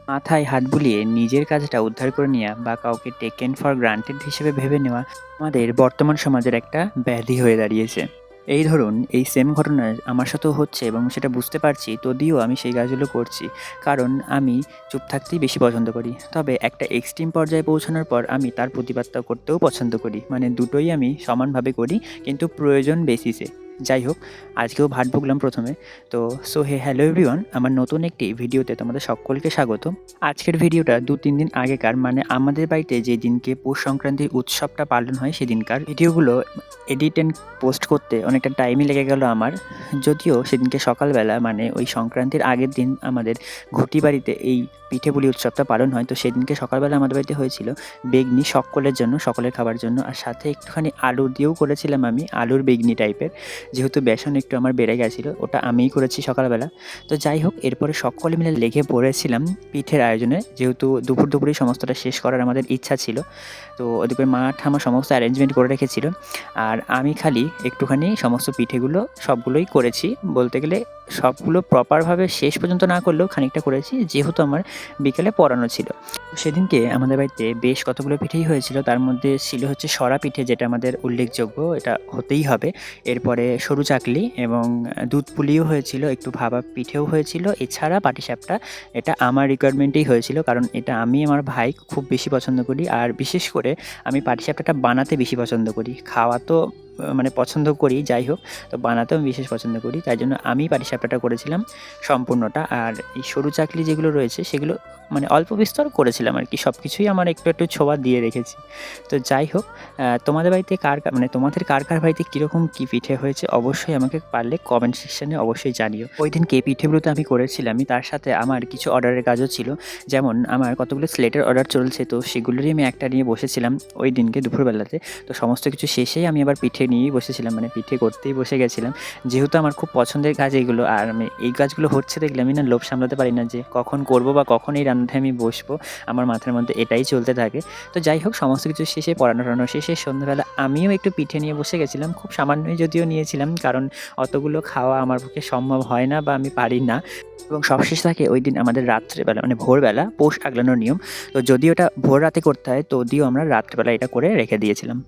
মাথায় হাত বুলিয়ে নিজের কাজটা উদ্ধার করে নেওয়া বা কাউকে টেকেন ফর গ্রান্টেড হিসেবে ভেবে নেওয়া আমাদের বর্তমান সমাজের একটা ব্যাধি হয়ে দাঁড়িয়েছে। এই ধরুন এই সেম ঘটনা আমার সাথেও হচ্ছে এবং সেটা বুঝতে পারছি, যদিও আমি সেই কাজগুলো করছি। কারণ আমি চুপ থাকতেই বেশি পছন্দ করি। তবে একটা এক্সট্রিম পর্যায়ে পৌঁছানোর পর আমি তার প্রতিবাদটা করতেও পছন্দ করি। মানে দুটোই আমি সমানভাবে করি, কিন্তু প্রয়োজন বেসিসে। যাই হোক, আজকেও ভাট বকলাম প্রথমে। তো হ্যালো এভরিওয়ান, আমার নতুন একটি ভিডিওতে তোমাদের সকলকে স্বাগত। আজকের ভিডিওটা ২-৩ দিন আগেকার, মানে আমাদের বাড়িতে যে দিনকে পৌষ সংক্রান্তির উৎসবটা পালন হয় সেদিনকার ভিডিওগুলো এডিট অ্যান্ড পোস্ট করতে অনেকটা টাইমই লেগে গেল আমার। যদিও সেদিনকে সকালবেলা, মানে ওই সংক্রান্তির আগের দিন আমাদের ঘটি বাড়িতে এই পিঠে পুলি উৎসবটা পালন হয়। তো সেদিনকে সকালবেলা আমাদের বাড়িতে হয়েছিল বেগনি, সকলের জন্য, সকলের খাবার জন্য। আর সাথে একটুখানি আলু দিয়েও করেছিলাম আমি, আলুর বেগনি টাইপের। যেহেতু বেসন একটু আমার বেড়ে গেছিলো, ওটা আমিই করেছি সকালবেলা। তো যাই হোক, এরপরে সকলে মিলে লেগে পড়েছিলাম পিঠের আয়োজনে। যেহেতু দুপুরেই সমস্তটা শেষ করার আমাদের ইচ্ছা ছিল। তো ওদিকে মা ঠাম্মা সমস্ত অ্যারেঞ্জমেন্ট করে রেখেছিল। আর আমি খালি একটুখানি সমস্ত পিঠেগুলো সবগুলোই করেছি। বলতে গেলে সবগুলো প্রপারভাবে শেষ পর্যন্ত না করলেও খানিকটা করেছি, যেহেতু আমার বিকেলে পড়ানো ছিল। সেদিনকে আমাদের বাড়িতে বেশ কতগুলো পিঠেই হয়েছিল। তার মধ্যে ছিল হচ্ছে সরা পিঠে, যেটা আমাদের উল্লেখযোগ্য, এটা হতেই হবে। এরপরে সরু চাকলি এবং দুধ পুলিও হয়েছিল, একটু ভাপা পিঠেও হয়েছিল। এছাড়া পাটিসাপটা, এটা আমার রিকোয়ারমেন্টেই হয়েছিল, কারণ এটা আমি আমার ভাই খুব বেশি পছন্দ করি। আর বিশেষ করে আমি পাটিসাপটাটা বানাতে বেশি পছন্দ করি। খাওয়া তো মানে পছন্দ করি, যাই হোক, তো বানাতেও আমি বিশেষ পছন্দ করি। তাই জন্য আমি পাটিসাপটাটা করেছিলাম সম্পূর্ণটা। আর এই সরু চাকলি যেগুলো রয়েছে সেগুলো মানে অল্প বিস্তর করেছিলাম আর কি। সব কিছুই আমার একটু একটু ছোঁয়া দিয়ে রেখেছি। তো যাই হোক, তোমাদের বাড়িতে তোমাদের কার বাড়িতে কীরকম কী পিঠে হয়েছে অবশ্যই আমাকে পারলে কমেন্ট সেকশানে অবশ্যই জানিও। ওই দিনকে পিঠেগুলো তো আমি করেছিলামই, তার সাথে আমার কিছু অর্ডারের কাজও ছিল। যেমন আমার কতগুলো স্লেটের অর্ডার চলছে, তো সেগুলোরই আমি একটা নিয়ে বসেছিলাম ওই দিনকে দুপুরবেলাতে। তো সমস্ত কিছু শেষেই আমি আবার পিঠে নিয়েই বসেছিলাম, মানে পিঠে করতেই বসে গেছিলাম। যেহেতু আমার খুব পছন্দের কাজ এগুলো, আর আমি এই কাজগুলো হচ্ছে দেখলে আমি না লোভ সামলাতে পারি না যে কখন করব বা কখন এই রান্নাটায় আমি বসবো। আমার মাথার মধ্যে এটাই চলতে থাকে। তো যাই হোক, সমস্ত কিছু শেষে পড়ানো শেষে সন্ধ্যাবেলা আমিও একটু পিঠে নিয়ে বসে গেছিলাম। খুব সামান্যই যদিও নিয়েছিলাম, কারণ অতগুলো খাওয়া আমার পক্ষে সম্ভব হয় না বা আমি পারি না। এবং সবশেষে থাকে ওইদিন আমাদের রাত্রেবেলা, মানে ভোরবেলা পৌষ আগলানোর নিয়ম। তো যদিও এটা ভোর রাতে করতে হয়, তদিও আমরা রাত্রেবেলা এটা করে রেখে দিয়েছিলাম।